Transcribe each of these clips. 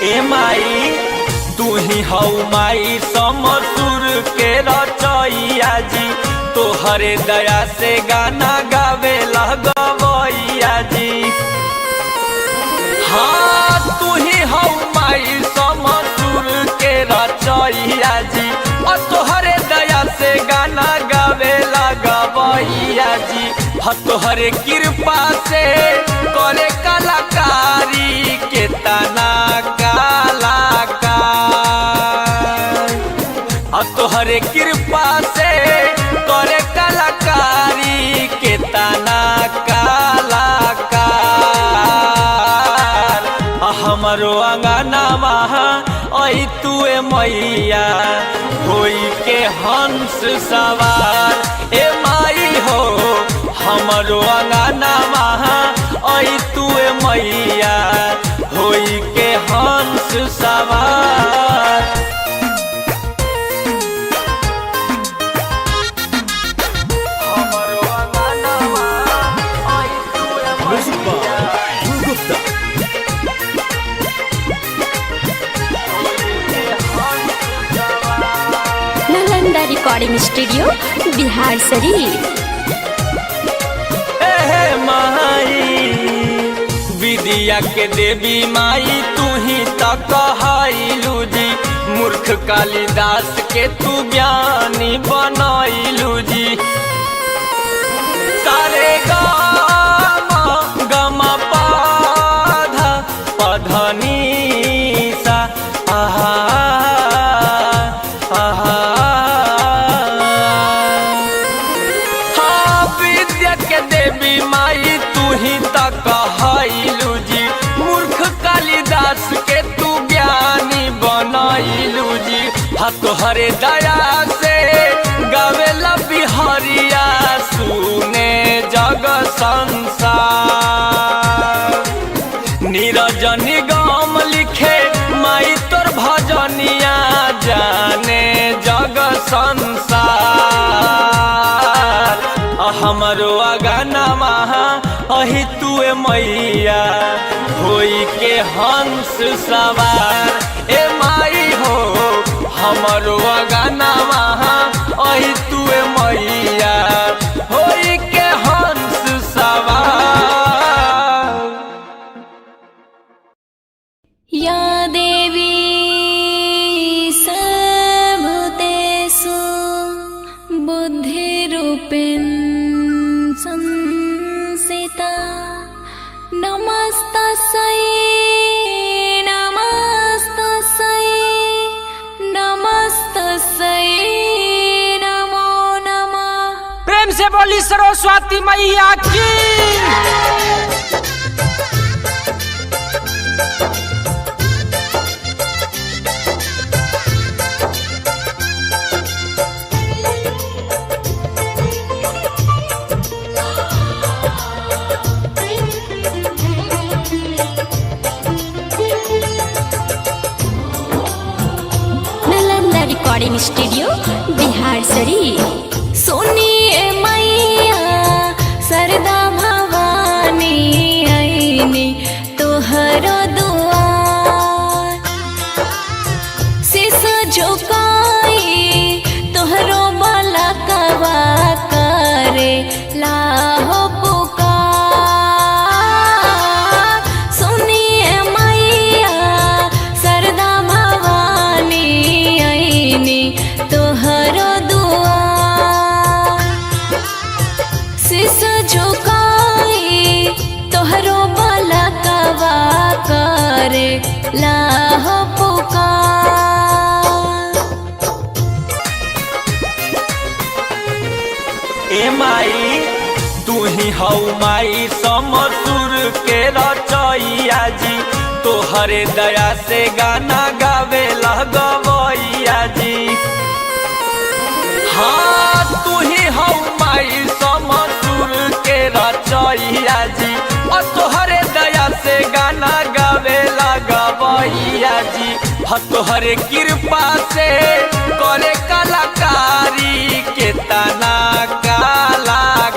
ए माई तू ही हऊ माई समसुर के रचैया जी, तोहरे दया से गाना गावे लगवैया जी। हाँ तू ही हऊ माई समसुर के रचैया जी, और तोहरे दया से गाना गावे लगवैया जी। हाँ तोहरे कृपा से करे कलाकारी के तना कलाकार, तोहरे कृपा से करे कलाकारी के तना कलाकार। हमरो अंगनावा आई तुए मैया होई के हंस सवार। ए माई हो हमरो अंगनावा आई तुए मैया होई के हंस सवार। Nalanda recording studio Bihar Sharif. माई विद्या के देवी माई तू ही तक कहलू जी, मूर्ख कालिदास के तू ज्ञानी बनैलू जी। सारे गमा पाधा पधनी सा आहा आहा। हाँ विद्या के देवी माई तू ही तक कहलू जी, मूर्ख कालिदास के तू ज्ञानी बनैलू जी। हाँ तोहरे दया से गावेला बिहारिया सुने जग संसार। नीरज निगम लिखे माई तोर भजनिया जाने जग संसार। हमरो अगनमा अहि तुए मैया होई के हंस सवार। ए माई हो हमरो अगनमा अहि तुए मैया होई के हंस सवार। या देवी सर्वभूतेषु बुद्धिरूपेण संस्थिता, नमस्तस्यै नमस्तस्यै नमस्तस्यै नमो नमः। प्रेम से बोली सरस्वती मैया की। Nalanda recording studio Bihar Sharif. सोनिए मैया सरदा भवानी आईनी तोहरो दुआर, शीश झुकाई तोहरो बलकवा करे लाहो पुकार। सोनिए मैया सरदा भवानी आईनी तोहरो दुआर, शीश झुकाई तोहरो बलकवा करे लाहो पुकार। ए माई तू ही हऊ माई समसुर के रचैया जी, तोहरे दया से गाना गावे लगवैया जी। हाँ तू ही हऊ माई समसुर के रचैया जी, और तोहरे दया से गाना गावे लगवैया जी। हाँ तोहरे कृपा से करे कलाकारी के तना कलाकार,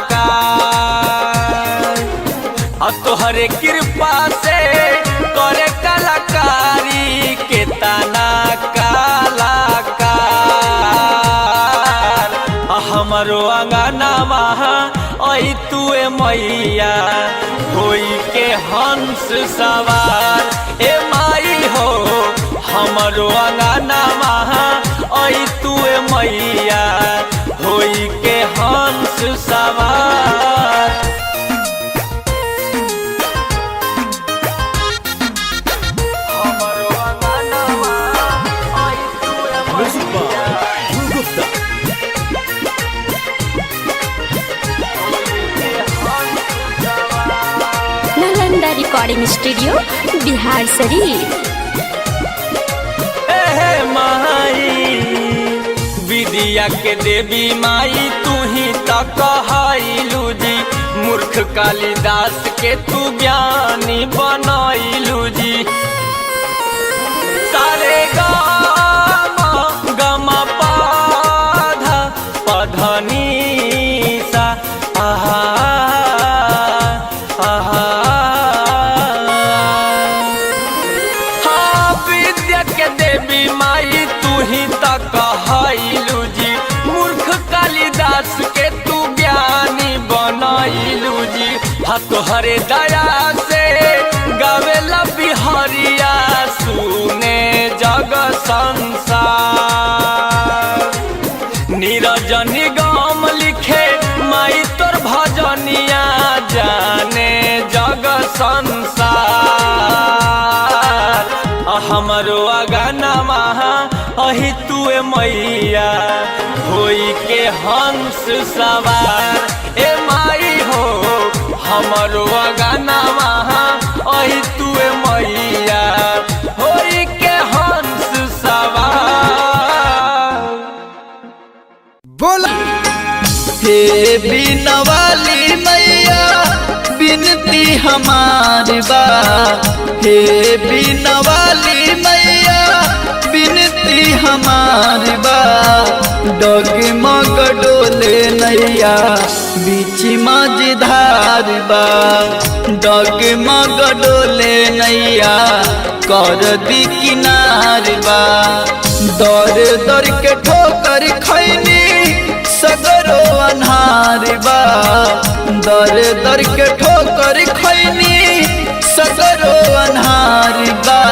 तोहरे कृपा से करे कलाकारी मैया होई के हंस सवार। ए माई हो हमरो अंगना महा आई तू मैया होई के हंस सवार। Nalanda recording studio Bihar Sharif. माई विद्या के देवी माई तू ही तक कहलू जी, मूर्ख कालिदास के तू ज्ञानी बनैलू जी। सारे गम पाधा पधनी सा आहा आहा। हाँ विद्या के देवी माई तू ही तक कहलू जी, मूर्ख कालिदास के तू ज्ञानी बनैलू जी। हाँ तोहरे दया से गावेला बिहारिया सुने जग संसार। नीरज निगम लिखे माई तोर भजनिया जाने जग संसार। हमरो अगना महा अही तुए मैया होई के हंस सवार। ए माई हो हमरो अगना महा अही तुए मैया होई के हंस सवार। बोला हे बिना वाली मैया बिनती हमारी बा। हे बिना वाली मैया बिनती हमारी बा। डगमग डोले नैया बीच मझधार बा। डगमग डोले नैया कर दी किनार बा। दर दर के ठोकर खैनी सगरो अन्हार बा। दर दर के ठोकर खैनी सगरो अन्हार बा।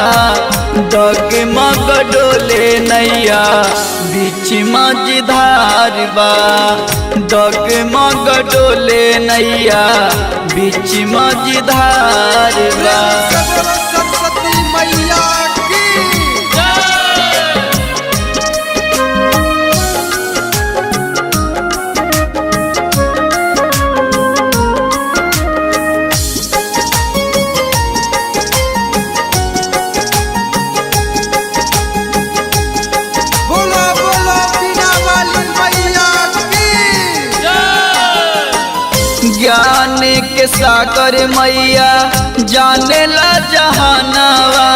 डगमग डोले नैया बीच मझधार बा। डगमग डोले नैया बीच मझधार बा। सरस्वती मैया की बोला बोला बिना वाली मैया की। ज्ञान के सागर मैया जाने ला जहानावा।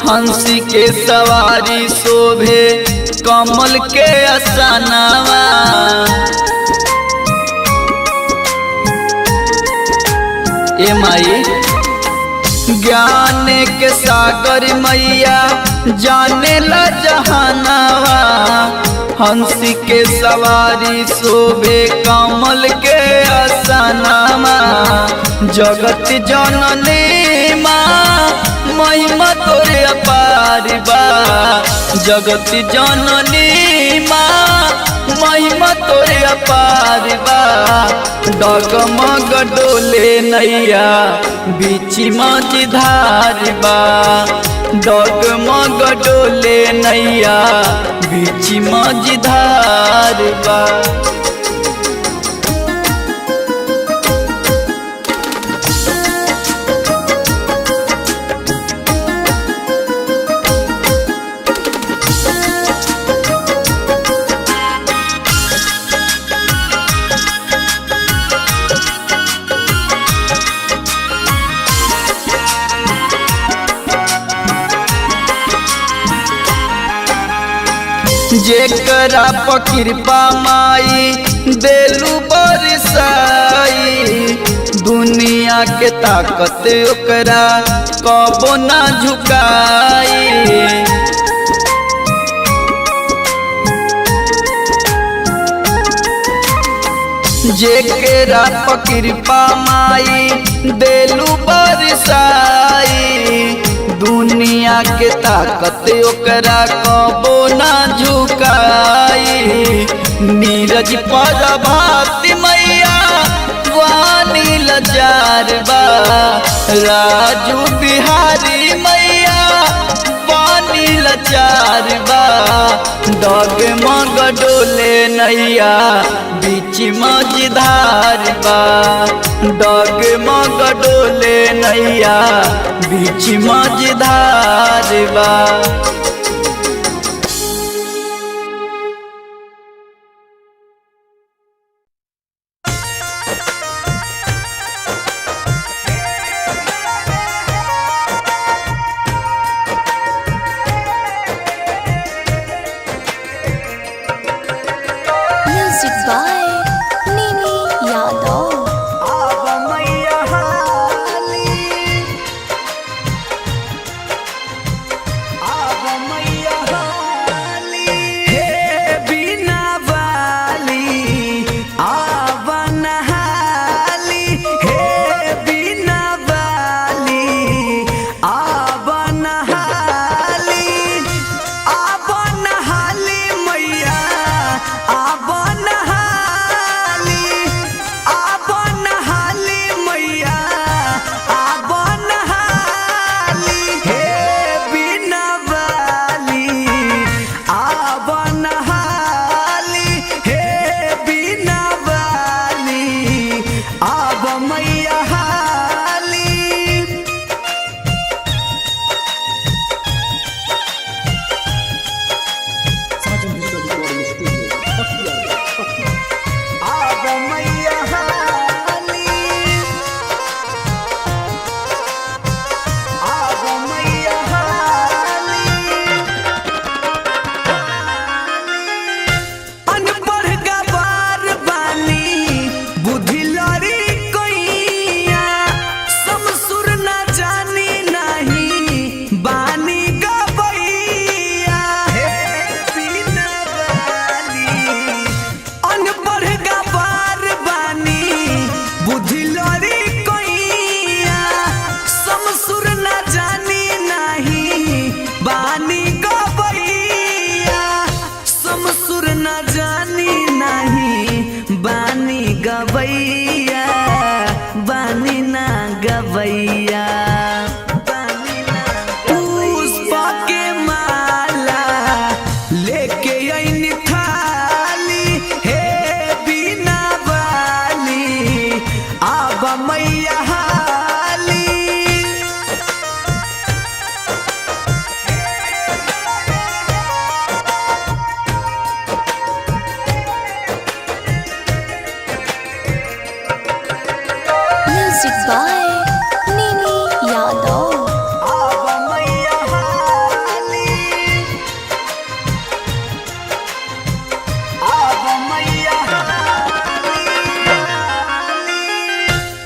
हंसी के सवारी शोभे कमल के असानावा। ए माई ज्ञान के सागर मैया जाने ला जहानावा। हंसी के सवारी शोभे कमल के असानावा। जगत जननी माँ महिमा तोरे अपार बा। जगत जननी माँ महिमा तोरे अपार बा। डगमग डोले नैया बीच मझधार बा। डगमग डोले नैया बीच मझधार बा। जेकरा पर कृपा माई देलू बरसाई। दुनिया के ताकत ओकरा कबो ना झुकाई। जेकरा कृपा माई देलू बरसाई दुनिया के ताकत ओकरा कबो ना झुकाई नीरज पर भाती मैया वानी लजार बा राजू बिहारी मैया वानी लचार बा डगमग डोले नैया बीच मझधार बा डगमग डोले नैया बीच मझधार बा। Music by Nini Yadav. गवैया बानी ना गवैया पुष्प के माला लेके आईनी थाली हे बिना वाली आब मैया हाली। Music by Nini Yadav.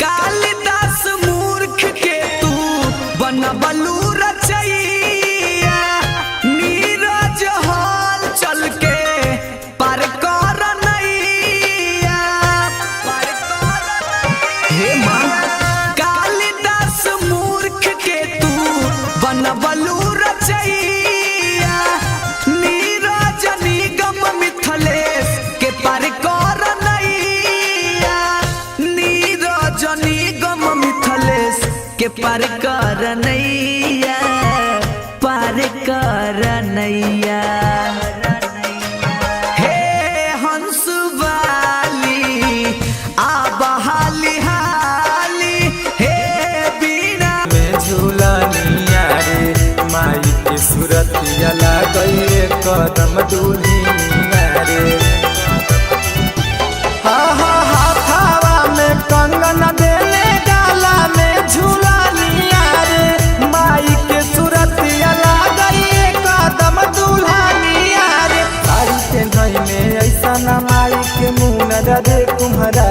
कालिदास मूर्ख के तू बनबलू रचैया नीरज हाल चल के पार कर नैया पार कर हे मां। कालिदास मूर्ख के तू बनबलू रचैया नीरज निगम मिथलेश के पार कर नैया नीरज निगम मिथलेश के पार कर नैया पार कर नैया। हे हंस वाली आब हाली हाली हे बीना में झूलनिया रे माई के सूरतिया लागए कदम दुनिया रे। हा हा हाथावा में कंगन देले गाला में झूलनिया रे माई के सूरतिया लागए कदम दुल्हनिया रे। साड़ी के नई में ऐसा न माई के मुँह रे कुम्हरा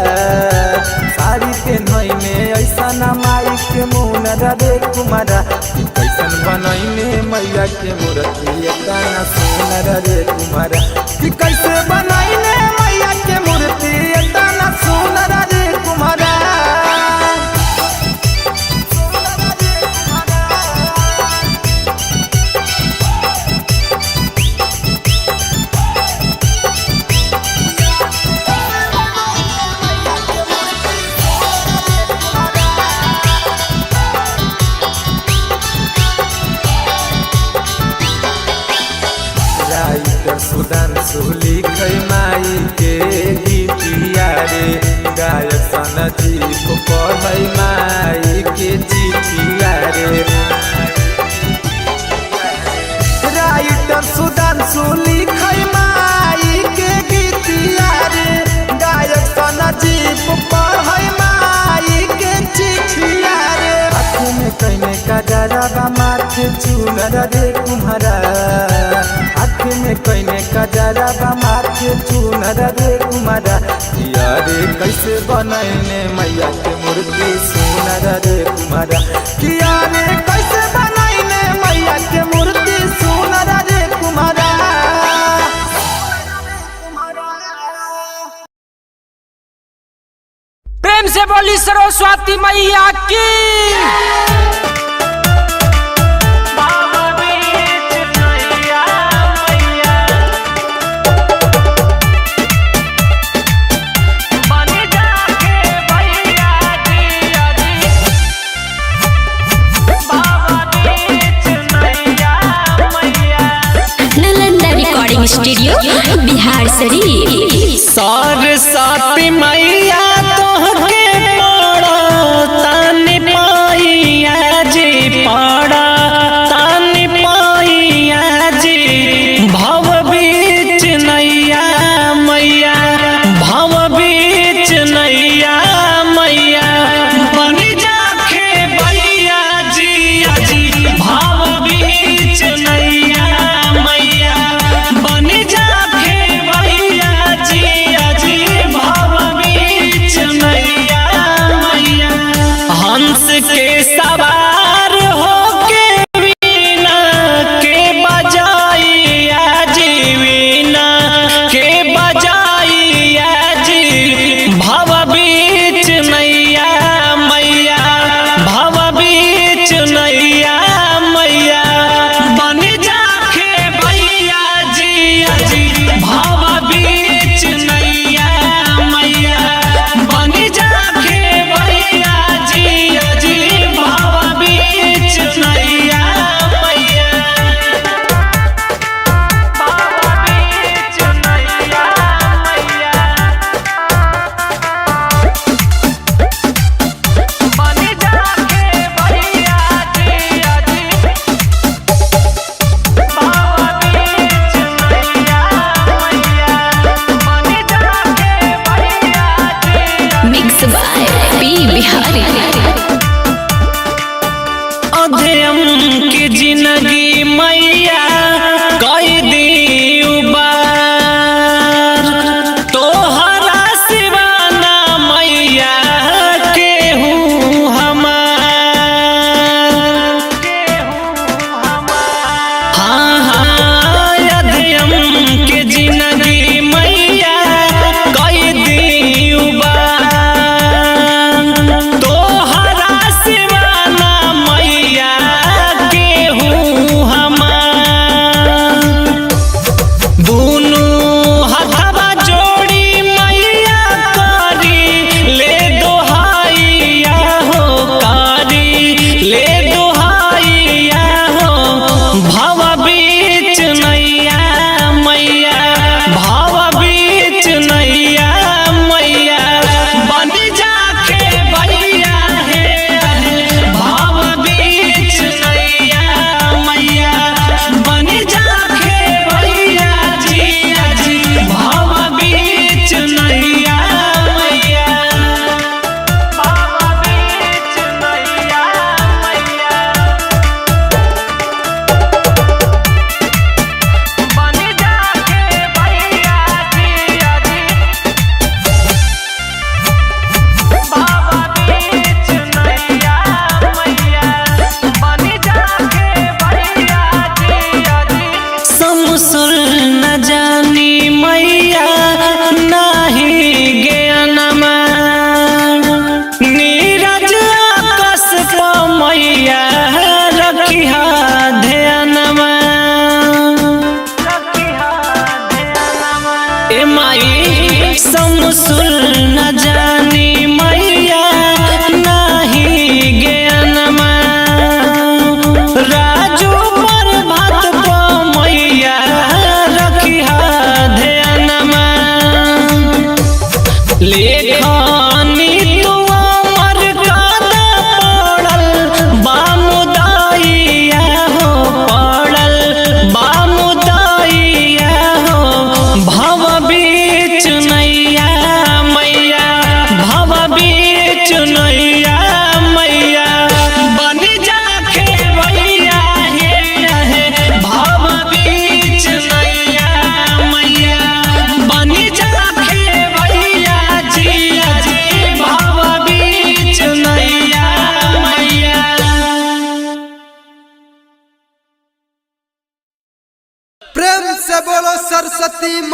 साड़ी के नई में ऐसा न माई के मुँह रे कुम्हरा कैसन बनैने मैया के मूर्ति इतना सुनर रे कुम्हरा कि कैसे बनैने मैया के मूर्ति इतना सुनर सनजीप पढ़ै माई के चिठिया रे। राइटर सुधांशु लिखै माई के गीतिया रे। गायक सनजीप पढ़ै माई के चिठिया रे। आँखों में कहने का डरा माथे चूनर रे कुम्हारा। आँख में कहने का डरा माथे चूनर रे कुम्हारा। किया रे कैसे बनैने मैया के मूर्ति सुनर रे कुम्हारा। किया रे कैसे बनैने मैया के मूर्ति सुनर रे कुम्हारा। प्रेम से बोली सरस्वती मैया की। स्टूडियो बिहार शरीफ। सरस्वती मैया तोहके पड़ो तानी मैया जी पड़ो तानी मैया जी। भव बीच नैया मैया भव बीच नैया मैया बन जाके भैया जी अजी। भव बीच नैया मैया बन जाके भैया जी अजी। भव बीच नैया मैया हंस के सवार होके वीणा के बजाइया जी। वीणा के बजाइया जी। भव बीच नैया मैया भव बीच नैया मैया बन जाके भैया जी अजी। भव बीच नैया मैया बन जाके भैया जी अजी। भव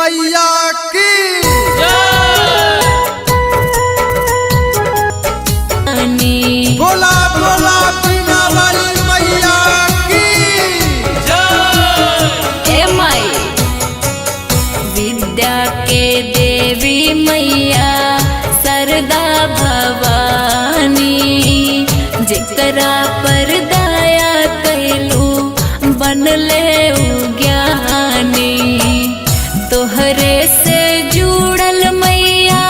मैया की बोला बोला बीना वाली मैया की विद्या के देवी मैया सरदा भवानी जेकरा पर दया कैलू बनले ज्ञानी तोहरे से जुड़ल मैया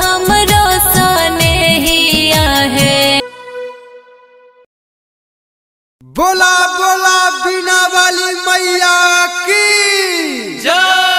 हमरो सनेहिया है। बोला बोला